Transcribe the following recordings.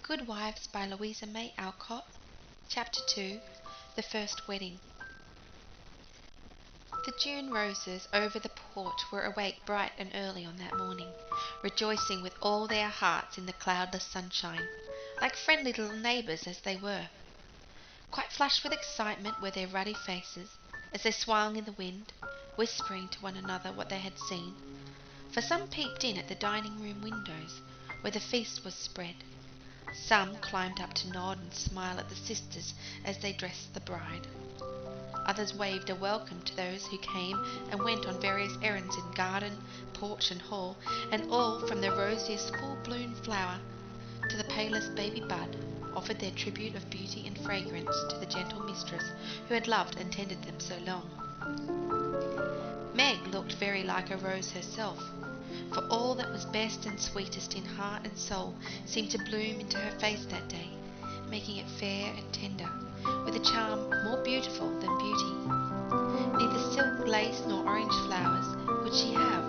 Good Wives by Louisa May Alcott. Chapter 2. The First Wedding. The June roses over the porch were awake bright and early on that morning, rejoicing with all their hearts in the cloudless sunshine, like friendly little neighbours as they were. Quite flushed with excitement were their ruddy faces, as they swung in the wind, whispering to one another what they had seen, for some peeped in at the dining-room windows, where the feast was spread. Some climbed up to nod and smile at the sisters as they dressed the bride. Others waved a welcome to those who came and went on various errands in garden, porch and hall, and all, from the rosiest full-blown flower to the palest baby bud, offered their tribute of beauty and fragrance to the gentle mistress who had loved and tended them so long. Meg looked very like a rose herself, for all that was best and sweetest in heart and soul seemed to bloom into her face that day, making it fair and tender, with a charm more beautiful than beauty. Neither silk, lace, nor orange flowers would she have.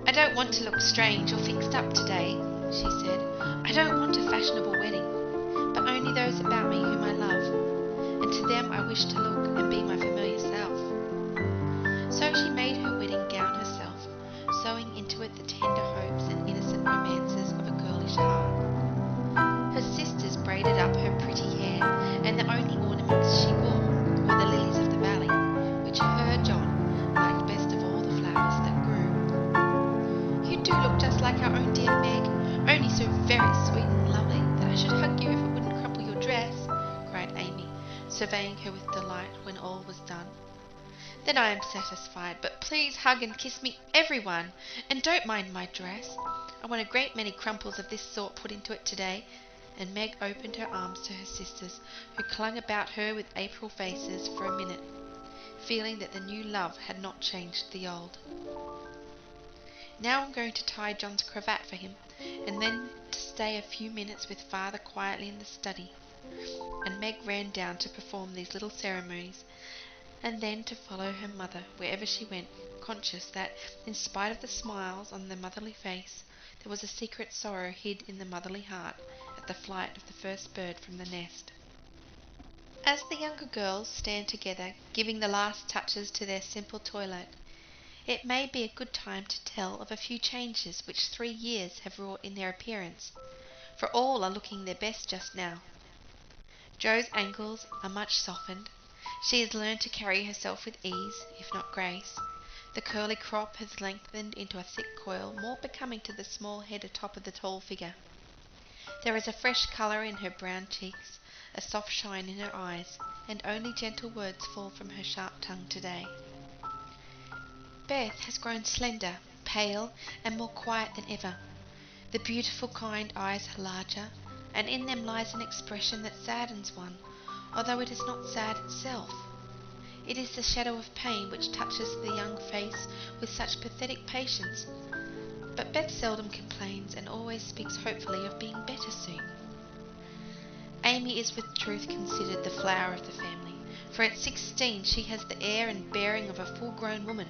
"I don't want to look strange or fixed up today," she said. "I don't want a fashionable wedding, but only those about me whom I love, and to them I wish to look and be my familiar self." So she made her wedding gown herself, sewing into it the tender hopes and innocent romances of a girlish heart. Her sisters braided up her pretty hair, and the only ornaments she wore were the lilies of the valley, which her John liked best of all the flowers that grew. "You do look just like our own dear Meg, only so very sweet and lovely that I should hug you if it wouldn't crumple your dress," cried Amy, surveying her with delight when all was done. "Then I am satisfied, but please hug and kiss me, everyone, and don't mind my dress. I want a great many crumples of this sort put into it today," and Meg opened her arms to her sisters, who clung about her with April faces for a minute, feeling that the new love had not changed the old. "Now I'm going to tie John's cravat for him, and then to stay a few minutes with father quietly in the study," and Meg ran down to perform these little ceremonies, and then to follow her mother wherever she went, conscious that, in spite of the smiles on the motherly face, there was a secret sorrow hid in the motherly heart at the flight of the first bird from the nest. As the younger girls stand together, giving the last touches to their simple toilet, it may be a good time to tell of a few changes which 3 years have wrought in their appearance, for all are looking their best just now. Jo's ankles are much softened. She has learned to carry herself with ease, if not grace. The curly crop has lengthened into a thick coil, more becoming to the small head atop of the tall figure. There is a fresh colour in her brown cheeks, a soft shine in her eyes, and only gentle words fall from her sharp tongue today. Beth has grown slender, pale, and more quiet than ever. The beautiful kind eyes are larger, and in them lies an expression that saddens one, although it is not sad itself. It is the shadow of pain which touches the young face with such pathetic patience, but Beth seldom complains and always speaks hopefully of being better soon. Amy is with truth considered the flower of the family, for at 16 she has the air and bearing of a full-grown woman,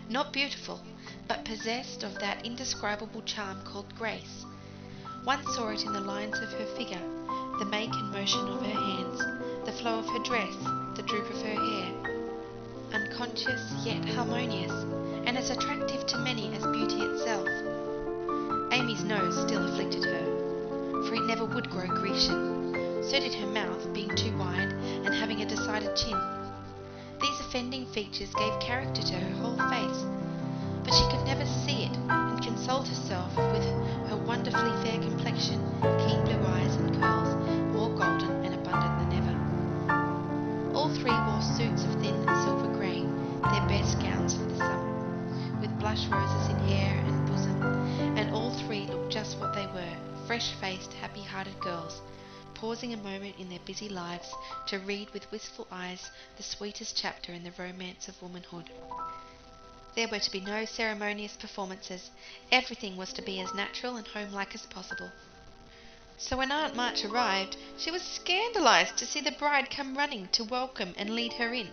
not beautiful, but possessed of that indescribable charm called grace. One saw it in the lines of her figure, the make and motion of her hands, the flow of her dress, the droop of her hair. Unconscious yet harmonious, and as attractive to many as beauty itself. Amy's nose still afflicted her, for it never would grow Grecian. So did her mouth, being too wide and having a decided chin. These offending features gave character to her whole face, but she could never see it and consoled herself with her wonderfully fair complexion, keen blue eyes and curls, more golden and abundant than ever. All 3 wore suits of thin silver grey, their best gowns for the summer, with blush roses in hair and bosom, and all 3 looked just what they were, fresh-faced, happy-hearted girls, pausing a moment in their busy lives to read with wistful eyes the sweetest chapter in the romance of womanhood. There were to be no ceremonious performances. Everything was to be as natural and homelike as possible. So when Aunt March arrived, she was scandalized to see the bride come running to welcome and lead her in,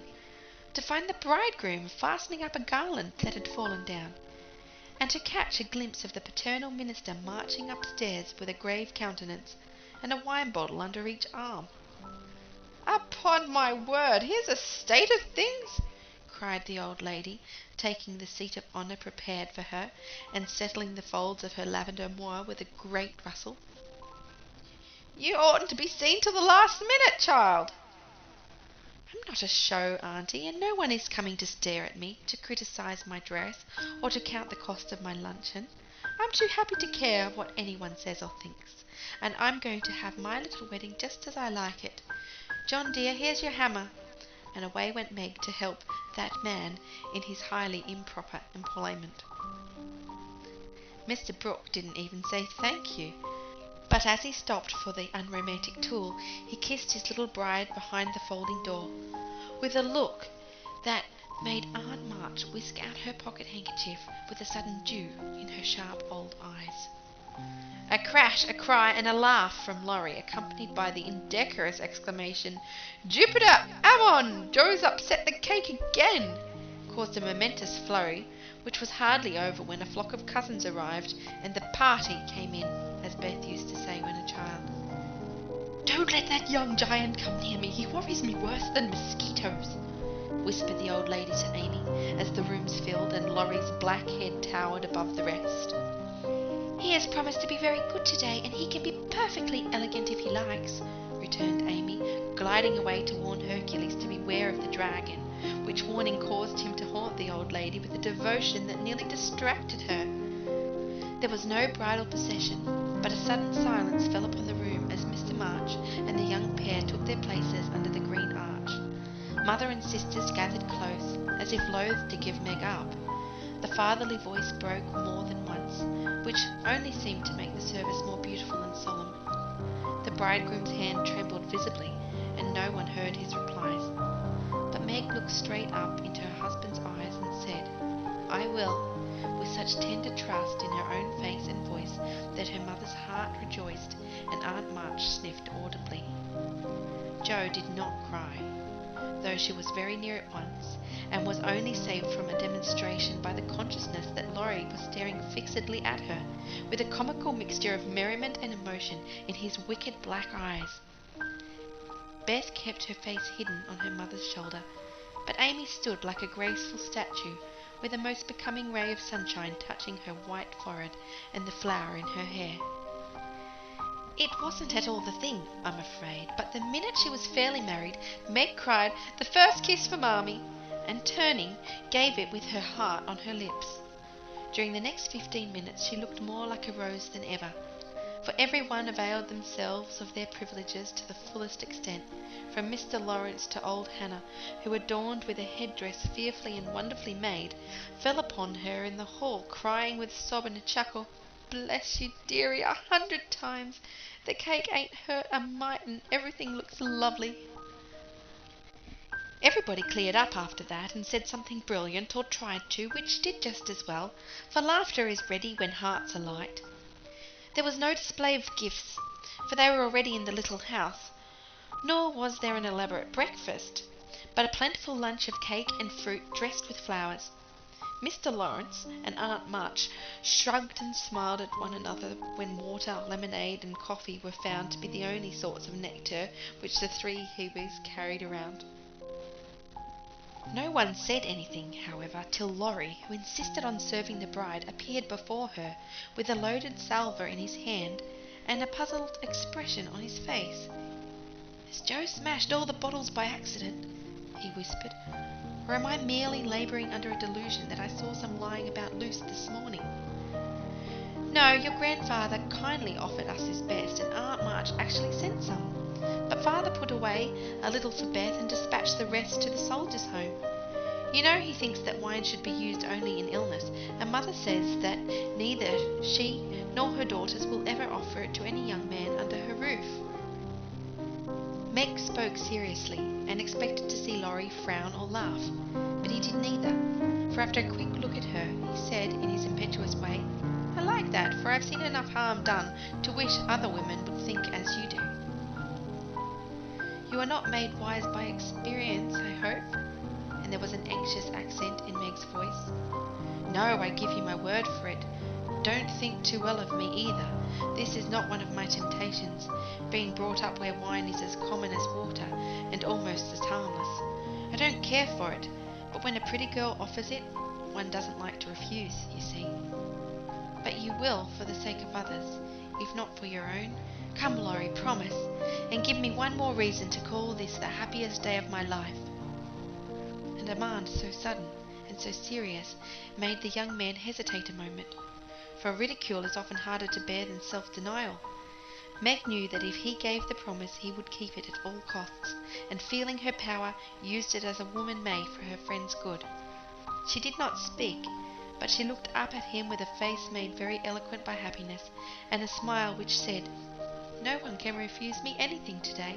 to find the bridegroom fastening up a garland that had fallen down, and to catch a glimpse of the paternal minister marching upstairs with a grave countenance, and a wine bottle under each arm. "Upon my word, here's a state of things!" cried the old lady, taking the seat of honour prepared for her, and settling the folds of her lavender moire with a great rustle. "You oughtn't to be seen till the last minute, child." "I'm not a show, auntie, and no one is coming to stare at me, to criticise my dress, or to count the cost of my luncheon. I'm too happy to care what anyone says or thinks, and I'm going to have my little wedding just as I like it. John dear, here's your hammer." And away went Meg to help that man in his highly improper employment. Mr. Brooke didn't even say thank you, but as he stopped for the unromantic tool, he kissed his little bride behind the folding door, with a look that made Aunt March whisk out her pocket handkerchief with a sudden dew in her sharp old eyes. A crash, a cry, and a laugh from Laurie, accompanied by the indecorous exclamation, "Jupiter, Ammon, Joe's upset the cake again!" caused a momentous flurry, which was hardly over when a flock of cousins arrived, and the party came in, as Beth used to say when a child. "Don't let that young giant come near me, he worries me worse than mosquitoes," whispered the old lady to Amy, as the rooms filled and Laurie's black head towered above the rest. "He has promised to be very good today, and he can be perfectly elegant if he likes," returned Amy, gliding away to warn Hercules to beware of the dragon, which warning caused him to haunt the old lady with a devotion that nearly distracted her. There was no bridal procession, but a sudden silence fell upon the room as Mr. March and the young pair took their places under the green arch. Mother and sisters gathered close, as if loath to give Meg up. The fatherly voice broke more than once, which only seemed to make the service more beautiful and solemn. The bridegroom's hand trembled visibly, and no one heard his replies. But Meg looked straight up into her husband's eyes and said, "I will," with such tender trust in her own face and voice that her mother's heart rejoiced, and Aunt March sniffed audibly. Jo did not cry, though she was very near it once, and was only saved from a demonstration by the consciousness that Laurie was staring fixedly at her, with a comical mixture of merriment and emotion in his wicked black eyes. Beth kept her face hidden on her mother's shoulder, but Amy stood like a graceful statue, with a most becoming ray of sunshine touching her white forehead and the flower in her hair. It wasn't at all the thing, I'm afraid, but the minute she was fairly married, Meg cried, "The first kiss for Marmee," and turning, gave it with her heart on her lips. During the next 15 minutes she looked more like a rose than ever, for every one availed themselves of their privileges to the fullest extent, from Mr. Lawrence to old Hannah, who, adorned with a headdress fearfully and wonderfully made, fell upon her in the hall, crying with a sob and a chuckle, "Bless you, dearie, 100 times. The cake ain't hurt a mite, and everything looks lovely." Everybody cleared up after that and said something brilliant, or tried to, which did just as well, for laughter is ready when hearts are light. There was no display of gifts, for they were already in the little house, nor was there an elaborate breakfast, but a plentiful lunch of cake and fruit dressed with flowers. Mr. Lawrence and Aunt March shrugged and smiled at one another when water, lemonade, and coffee were found to be the only sorts of nectar which the three Hebes carried around. No one said anything, however, till Laurie, who insisted on serving the bride, appeared before her, with a loaded salver in his hand and a puzzled expression on his face. "Has Joe smashed all the bottles by accident?" he whispered. "Or am I merely labouring under a delusion that I saw some lying about loose this morning?" "No, your grandfather kindly offered us his best, and Aunt March actually sent some. But father put away a little for Beth and dispatched the rest to the soldiers' home. You know he thinks that wine should be used only in illness, and mother says that neither she nor her daughters will ever offer it to any young man under her roof." Meg spoke seriously, and expected to see Laurie frown or laugh, but he did neither, for after a quick look at her, he said in his impetuous way, "I like that, for I've seen enough harm done to wish other women would think as you do." "You are not made wise by experience, I hope?" And there was an anxious accent in Meg's voice. "No, I give you my word for it. don't think too well of me either. This is not one of my temptations, being brought up where wine is as common as water, and almost as harmless. I don't care for it, but when a pretty girl offers it, one doesn't like to refuse, you see. But you will, for the sake of others, if not for your own. Come, Laurie, promise, and give me one more reason to call this the happiest day of my life. A demand so sudden and so serious made the young man hesitate a moment, for ridicule is often harder to bear than self-denial. Meg knew that if he gave the promise he would keep it at all costs, and feeling her power, used it as a woman may for her friend's good. She did not speak, but she looked up at him with a face made very eloquent by happiness, and a smile which said, "No one can refuse me anything today."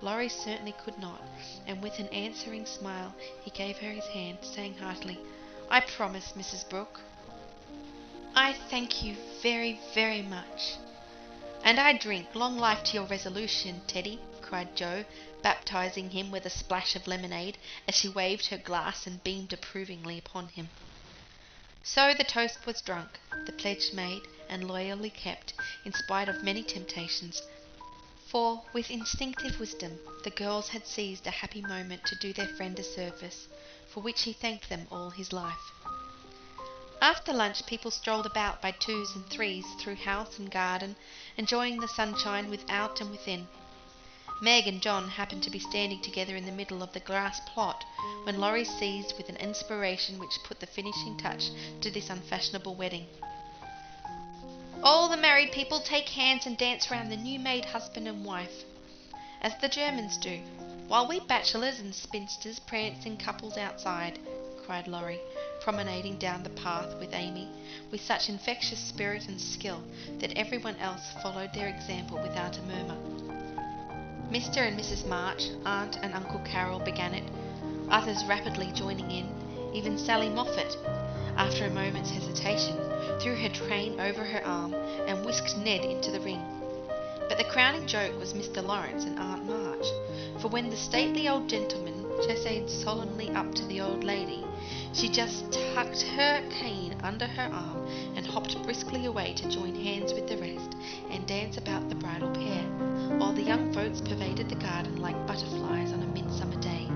Laurie certainly could not, and with an answering smile he gave her his hand, saying heartily, "I promise, Mrs. Brooke." "I thank you very, very much." "And I drink long life to your resolution, Teddy," cried Jo, baptizing him with a splash of lemonade, as she waved her glass and beamed approvingly upon him. So the toast was drunk, the pledge made, and loyally kept, in spite of many temptations, for, with instinctive wisdom, the girls had seized a happy moment to do their friend a service, for which he thanked them all his life. After lunch people strolled about by twos and threes through house and garden, enjoying the sunshine without and within. Meg and John happened to be standing together in the middle of the grass plot, when Laurie seized with an inspiration which put the finishing touch to this unfashionable wedding. "All the married people take hands and dance round the new-made husband and wife, as the Germans do, while we bachelors and spinsters prance in couples outside," cried Laurie, promenading down the path with Amy, with such infectious spirit and skill that everyone else followed their example without a murmur. Mr. and Mrs. March, Aunt and Uncle Carroll began it, others rapidly joining in, even Sally Moffat, after a moment's hesitation, threw her train over her arm and whisked Ned into the ring. But the crowning joke was Mr. Lawrence and Aunt March, for when the stately old gentleman essayed solemnly up to the old lady, she just tucked her cane under her arm and hopped briskly away to join hands with the rest and dance about the bridal pair, while the young folks pervaded the garden like butterflies on a midsummer day.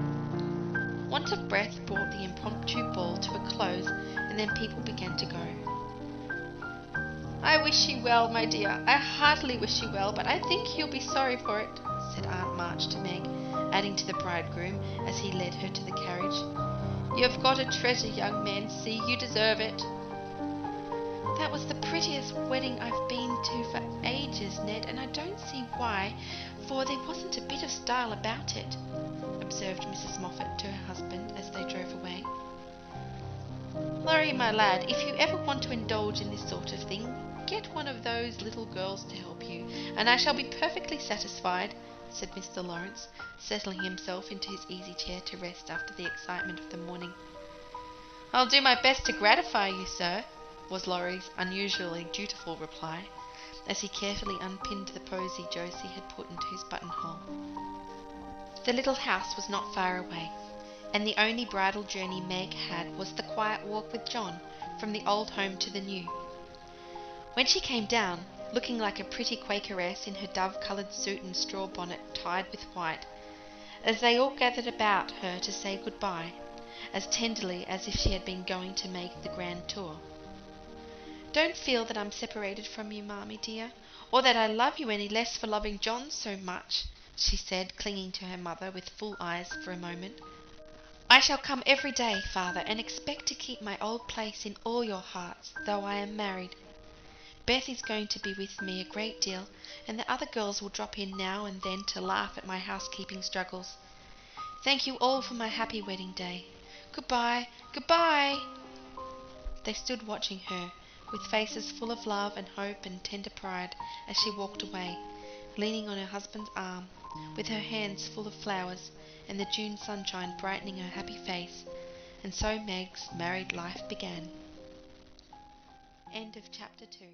Want of breath brought the impromptu ball to a close, and then people began to go. "I wish you well, my dear, I heartily wish you well, but I think you'll be sorry for it," said Aunt March to Meg, adding to the bridegroom as he led her to the carriage. "You've got a treasure, young man, see, you deserve it." "That was the prettiest wedding I've been to for ages, Ned, and I don't see why, for there wasn't a bit of style about it," observed Mrs. Moffat to her husband as they drove away. "Laurie, my lad, if you ever want to indulge in this sort of thing, get one of those little girls to help you, and I shall be perfectly satisfied," said Mr. Lawrence, settling himself into his easy chair to rest after the excitement of the morning. "I'll do my best to gratify you, sir," was Laurie's unusually dutiful reply, as he carefully unpinned the posy Josie had put into his buttonhole. The little house was not far away, and the only bridal journey Meg had was the quiet walk with John from the old home to the new. When she came down, looking like a pretty Quakeress in her dove-coloured suit and straw bonnet tied with white, as they all gathered about her to say good-bye, as tenderly as if she had been going to make the grand tour. "Don't feel that I'm separated from you, Marmee dear, or that I love you any less for loving John so much," she said, clinging to her mother with full eyes for a moment. "I shall come every day, father, and expect to keep my old place in all your hearts, though I am married. Beth is going to be with me a great deal, and the other girls will drop in now and then to laugh at my housekeeping struggles. Thank you all for my happy wedding day. Goodbye, goodbye." They stood watching her, with faces full of love and hope and tender pride, as she walked away, leaning on her husband's arm, with her hands full of flowers, and the June sunshine brightening her happy face, and so Meg's married life began. End of chapter 2.